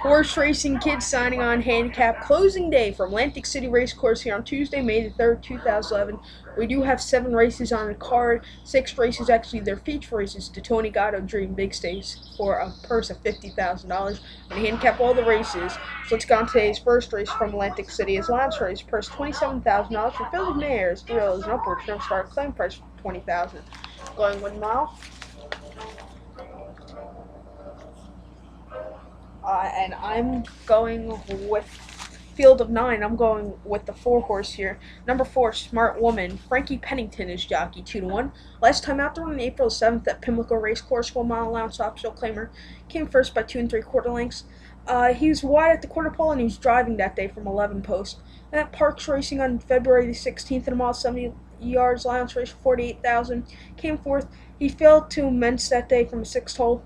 Horse Racing Kid signing on handicap closing day from Atlantic City Racecourse here on Tuesday, May the 3rd, 2011. We do have 7 races on the card. 6 races, actually, they're feature races to Tony Gatto Dream Big Stakes for a purse of $50,000. And handicap all the races. So let's go on today's first race from Atlantic City. Is Lance Race, purse $27,000 for Philly Mares, thrills, and upwards. No start claim price $20,000. Going 1 mile. And I'm going with field of 9. I'm going with the 4 horse here. Number 4, Smart Woman. Frankie Pennington is jockey 2-1. Last time out there on April 7th at Pimlico Racecourse, 1 mile allowance optional claimer. Came first by 2 3/4 lengths. He was wide at the quarter pole and he was driving that day from 11 post. Then at Parks Racing on February the 16th at a mile 70 yards allowance race for $48,000. Came fourth. He failed to immense that day from a 6th hole.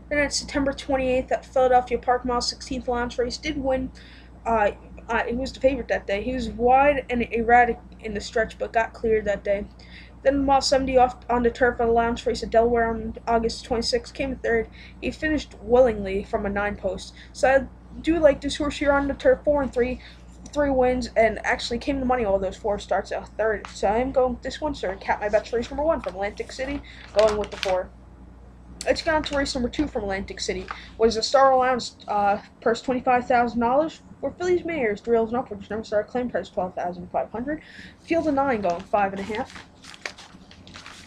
Then at September 28th at Philadelphia Park, mile 16th allowance race, did win. He was the favorite that day. He was wide and erratic in the stretch, but got cleared that day. Then mile 70 off on the turf at a allowance race at Delaware on August 26th, came third. He finished willingly from a 9 post. So I do like this horse here on the turf, 4 and 3. 3 wins, and actually came to money all those 4 starts at third. So I am going with this one, so cap my bets race number 1 from Atlantic City, going with the 4. Let's get on to race number 2 from Atlantic City. What is a star allowance purse $25,000 for Phillies Mares, drills, and upwards. Number star claim price $12,500. Field of 9 going 5.5.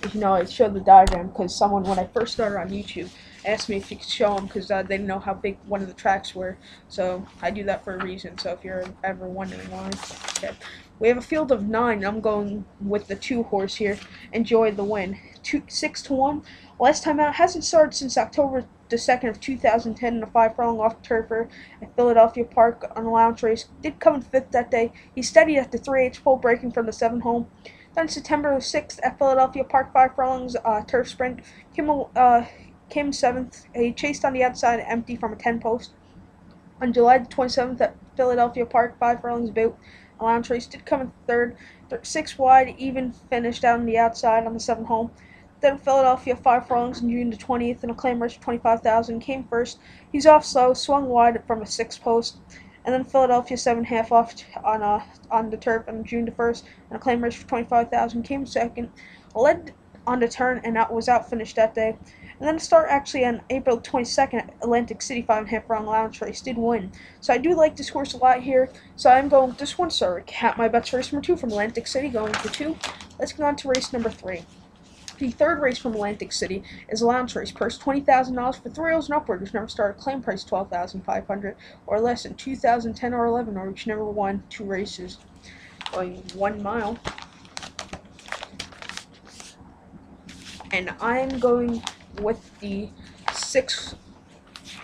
As you know, I showed the diagram because someone, when I first started on YouTube, asked me if you could show them because they didn't know how big one of the tracks were. So I do that for a reason. So if you're ever wondering why, okay. We have a field of 9. I'm going with the 2 horse here. Enjoy the win. 6-1. Last time out, hasn't started since October the 2nd of 2010 in a 5 furlong off turfer at Philadelphia Park on a allowance race. Did come in 5th that day. He steadied at the 3/8 pole, breaking from the 7 home. Then September 6th at Philadelphia Park, 5 furlongs turf sprint. Came 7th. He chased on the outside, empty from a 10 post. On July the 27th at Philadelphia Park, 5 furlongs boot. Allowance race did come in 3rd. 6 wide, even finished out on the outside on the 7 home. Then Philadelphia 5 furlongs on June the 20th in a claim race for $25,000. Came first. He's off slow, swung wide from a 6 post. And then Philadelphia 7.5 off on the turf on June the 1st in a claim race for $25,000. Came second. Led on the turn and was out finished that day. And then start actually on April 22nd at Atlantic City 5.5 furlong allowance race did win. So I do like this horse a lot here. So I'm going with this one. So cap my bets race number 2 from Atlantic City, going for 2. Let's go on to race number 3. The 3rd race from Atlantic City is a allowance race, purse $20,000 for thrills and upward, which never started, claim price $12,500 or less in 2010 or 11, or which never won 2 races. Going 1 mile. And I'm going with the 6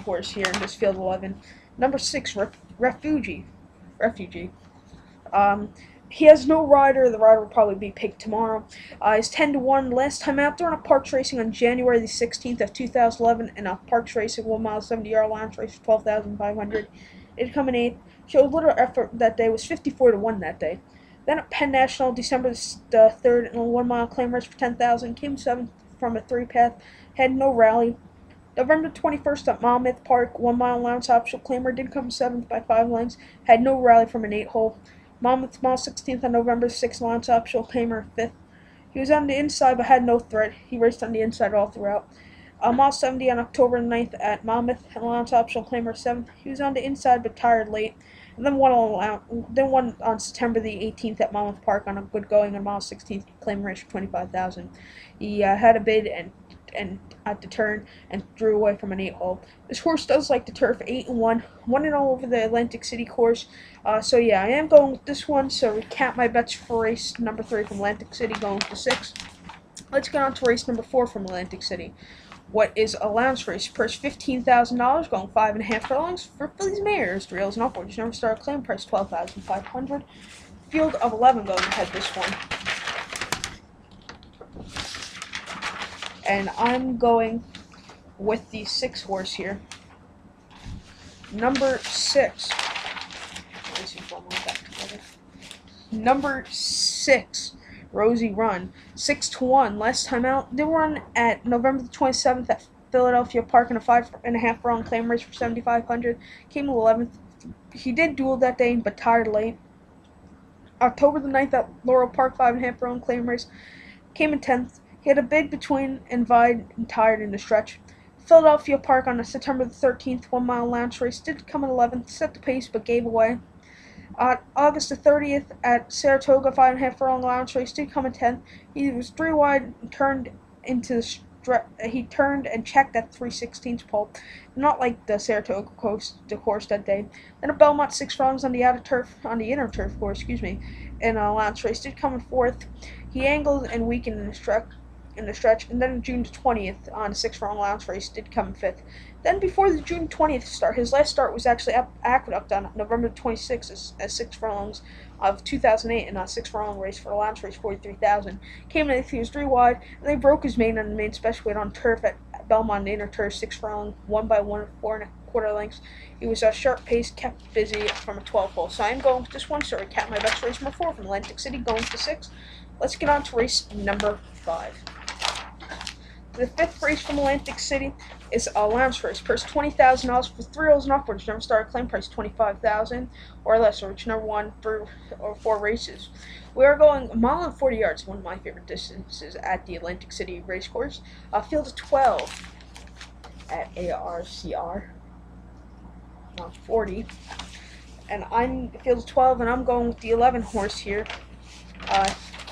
horse here in this field 11. Number 6, Refugee. He has no rider. The rider will probably be picked tomorrow. He's 10-1. Last time out there on a Parks Racing on January the 16th of 2011, and a Parks Racing 1 mile 70-yard allowance race for $12,500. It come in 8th. Showed little effort that day. Was 54-1 that day. Then at Penn National, December the 3rd, in a 1 mile claim race for $10,000. Came 7th from a 3-path. Had no rally. November 21st at Monmouth Park, 1 mile allowance optional claimer, did come 7th by 5 lengths. Had no rally from an 8 hole. Monmouth mile 16th on November 6th, allowance optional claimer 5th. He was on the inside but had no threat. He raced on the inside all throughout. Mile 70 on October 9th at Monmouth, allowance optional claimer 7th. He was on the inside but tired late. And then won on September the 18th at Monmouth Park on a good going on mile 16th, claim race for $25,000. He had a bid and at the turn and drew away from an 8 hole. This horse does like the turf, 8-1, won it all over the Atlantic City course. So yeah, I am going with this one. So recap my bets for race number 3 from Atlantic City, going with the 6. Let's get on to race number 4 from Atlantic City. What is a allowance race? Purse $15,000, going 5.5 furlongs for Phillies Mares, drills, and upwards. Number star claim price $12,500. Field of 11 going ahead this one. And I'm going with the 6 horse here. Number 6. Number 6, Rosie Run. 6-1. Last time out, they were on at November the 27th at Philadelphia Park in a 5.5 furlong claim race for 7,500. Came 11th. He did duel that day, but tired late. October the 9th at Laurel Park, 5.5 furlong claim race. Came in 10th. He had a big between and Vide and tired in the stretch. Philadelphia Park on a September the 13th 1 mile lounge race did come in 11th, set the pace but gave away. August the 30th at Saratoga 5.5 furlong lounge race did come in 10th. He was 3 wide and turned into the he turned and checked at 3/16 pole, not like the Saratoga course that day. Then a Belmont 6 furlongs on the inner turf course, in a lounge race did come in 4th. He angled and weakened in the stretch, and then June 20th on a 6 furlong lounge race did come in 5th. Then before the June 20th start, his last start was actually at Aqueduct on November 26th as 6 furlongs of 2008 in a 6 furlong race for a lounge race 43,000. Came in 8th, he was 3 wide, and they broke his main on the main special weight on turf at Belmont inner turf 6 furlong, 1 by 1 4.25 lengths. He was a sharp pace, kept busy from a 12 hole. So I'm going with this one. So I cap my best race number 4 from Atlantic City, going to 6. Let's get on to race number 5. The 5th race from Atlantic City is a lounge race. Purse $20,000 for 3 holes and upwards. Never started claim price $25,000 or less. Or number 1 through or 4 races. We are going a mile and 40 yards. One of my favorite distances at the Atlantic City race course. Field of 12 at ARCR 40. And I'm field of 12, and I'm going with the 11 horse here.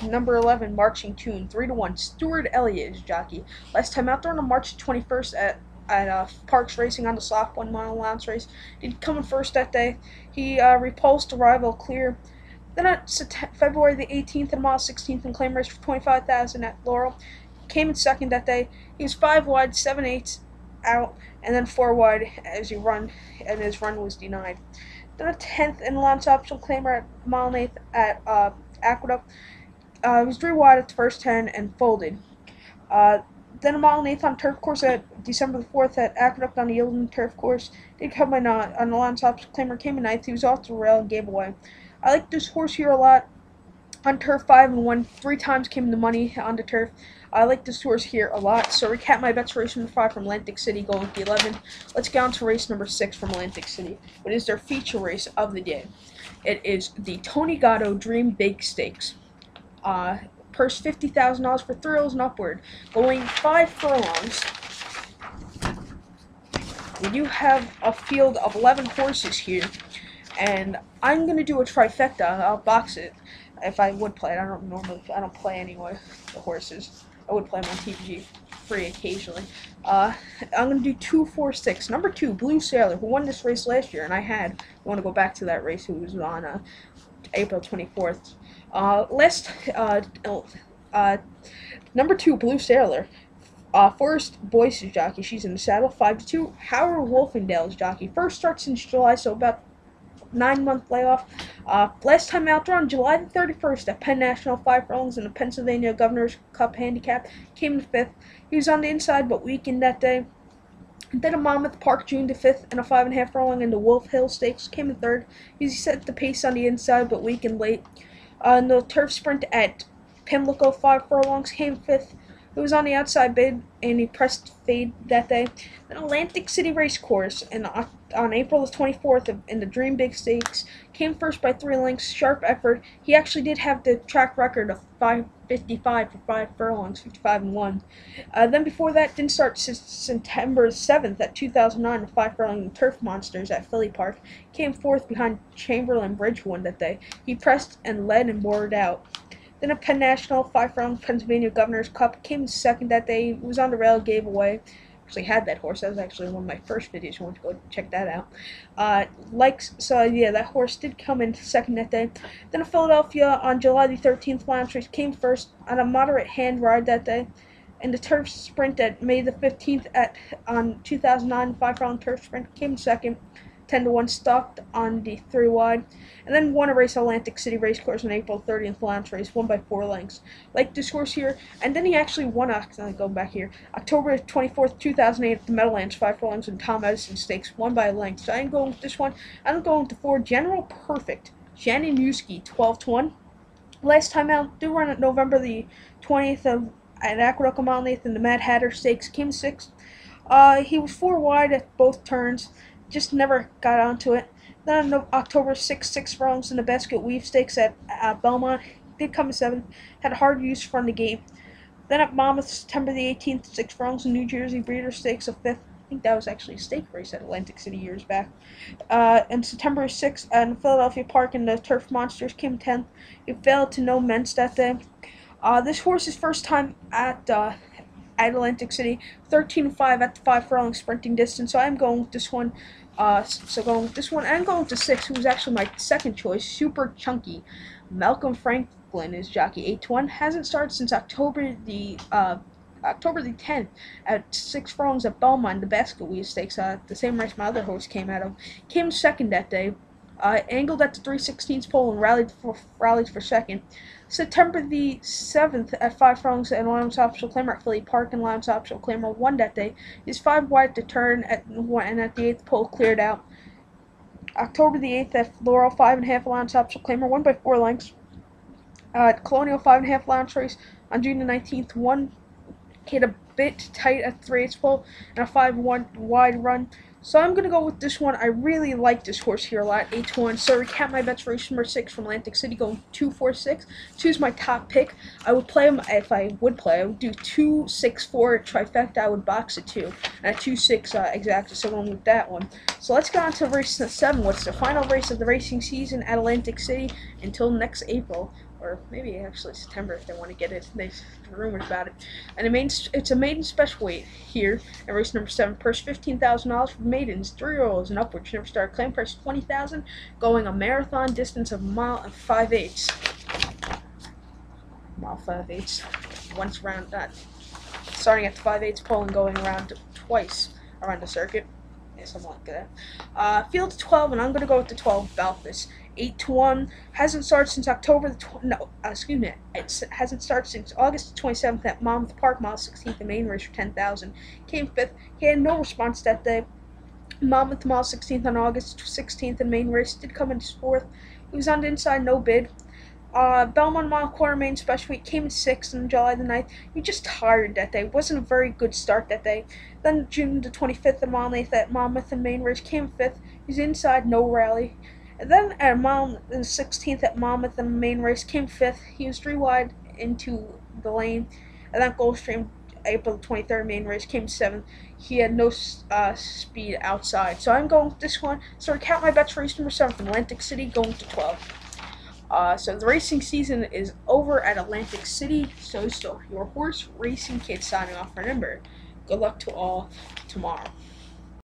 Number 11, Marching Tune, 3-1. Stuart Elliott is jockey. Last time out there on March 21st at Parks Racing on the soft 1 mile lounge race. Did come in first that day. He repulsed the rival clear. Then at February the 18th and mile 16th in claim race for 25,000 at Laurel. Came in second that day. He was 5 wide, 7/8 out, and then 4 wide as he run, and his run was denied. Then a 10th in launch optional claimer at mile and 8th at Aqueduct. He was 3 wide at the first 10 and folded. Then a mile and 8th on turf course at December the 4th at Aqueduct on the yielding turf course. Did come in on the launch optional claimer, came in 9th. He was off the rail and gave away. I like this horse here a lot. On turf 5 and 1, 3 times came in the money on the turf. I like this horse here a lot. So recap my bets for race number 5 from Atlantic City, going with the 11. Let's get on to race number 6 from Atlantic City. It is their feature race of the day. It is the Tony Gatto Dream Big Stakes. Purse $50,000 for 3 holes and upward, going 5 furlongs. We do have a field of 11 horses here, and I'm gonna do a trifecta. I'll box it if I would play it. I don't play anyway. The horses. I would play them on TPG free occasionally. I'm gonna do 2, 4, 6. Number 2, Blue Sailor, who won this race last year, and I want to go back to that race. Who was on April 24th. Number 2, Blue Sailor. Forrest Boyce's jockey. She's in the saddle. 5-2. Howard Wolfendale's jockey. First start since July, so about 9-month layoff. Last time out there on July the 31st at Penn National, 5 furlongs in the Pennsylvania Governor's Cup Handicap. Came in 5th. He was on the inside but weakened that day. Then a Monmouth Park June the 5th and a 5.5 furlong in the Wolf Hill Stakes. Came in 3rd. He set the pace on the inside but weakened late. In the turf sprint at Pimlico, 5 furlongs, came 5th. It was on the outside bid, and he pressed fade that day. Then Atlantic City Race Course on April the 24th in the Dream Big Stakes. Came first by 3 lengths, sharp effort. He actually did have the track record of 5:55 for 5 furlongs, 55-1. Then before that, didn't start since September 7th at 2009, the 5 furlong Turf Monsters at Philly Park. Came 4th behind Chamberlain Bridgewood that day. He pressed and led and bore it out. Then at Penn National, 5 furlong Pennsylvania Governor's Cup. Came 2nd that day. He was on the rail, gave away. Actually had that horse. That was actually one of my first videos. You want to go check that out. That horse did come in 2nd that day. Then a Philadelphia on July the 13th lounge race. Came first on a moderate hand ride that day. And the turf sprint at May the 15th on 2009, 5 furlong turf sprint. Came 2nd. 10-1 stopped on the 3 wide, and then won a race at Atlantic City Race Course on April 30th lounge race, won by 4 lengths. Like this horse here, and then he actually won October 24th, 2008 at the Meadowlands, 5 furlongs in Tom Edison Stakes, won by a length. So I'm going with this one. I'm going with the 4 General Perfect, Shannon Yuski, 12-1. Last time out, did run at November the 20th at Aqueduct on Mile 8th in the Mad Hatter Stakes, came 6th. He was 4 wide at both turns, just never got onto it. Then on October 6th, 6 furlongs in the basket weave stakes at Belmont. Did come in 7th, had hard use from the game. Then at Monmouth, September the 18th, 6 furlongs in New Jersey Breeder Stakes of 5th. I think that was actually a stake race at Atlantic City years back. And September 6th in Philadelphia Park in the Turf Monsters came 10th. He failed to no Ments that day. This horse's first time at Atlantic City, 13-5 at the 5 furlong sprinting distance. So I'm going with this one. Going with this one and going to 6, who was actually my second choice, Super Chunky. Malcolm Franklin is jockey 8-1. Hasn't started since October the 10th at 6 furlongs at Belmont, the basket weave stakes. The same race my other horse came out of. Came second that day. Angled at the 3/16 pole and rallied for second. September the 7th at 5 furlongs and Lance Optional Claimer at Philly Park, and Lance Optional Claimer won that day. He's 5 wide to turn and at the 8th pole cleared out. October the 8th at Laurel, 5.5 Lance Optional Claimer, won by 4 lengths. Colonial 5.5 Lounge race on June the 19th, one hit a bit tight at 3/8 pole and a 5-1 wide run. So I'm going to go with this one. I really like this horse here a lot, 8-1. So recap my bets for race number 6 from Atlantic City, going 2-4-6. 2 is my top pick. I would play him, if I would play, I would do 2-6-4 trifecta. I would box it 2. And a 2-6 exactly, so going with that one. So let's go on to race 7. What's the final race of the racing season at Atlantic City until next April. Or maybe actually September if they want to get it. There's rumors about it. And it's a maiden special weight here at race number 7. Purse $15,000 for maidens, 3-year-olds and upwards. Never start claim price $20,000. Going a marathon distance of 1.5 miles. Once around that, starting at the 5/8 pole and going around twice around the circuit. Yeah, something like that. Field 12, and I'm gonna go with the 12 Balthus. 8-1. Hasn't started since It hasn't started since August 27th at Monmouth Park, mile 16th, the main race for 10,000. Came 5th. He had no response that day. Monmouth mile 16th on August 16th, and main race did come in 4th. He was on the inside, no bid. Belmont mile quarter main special weight came in 6th on July the 9th. He was just tired that day. Wasn't a very good start that day. Then June the 25th, the mile 8th at Monmouth and main race came 5th. He's inside, no rally. And then at mile 16th at Monmouth and main race came 5th. He was 3 wide into the lane. And then Gulfstream, April 23rd, main race came 7th. He had no speed outside. So I'm going with this one. So recap my bets for race number 7 from Atlantic City, going to 12. So the racing season is over at Atlantic City. So your Horse Racing Kid signing off. Remember, good luck to all tomorrow.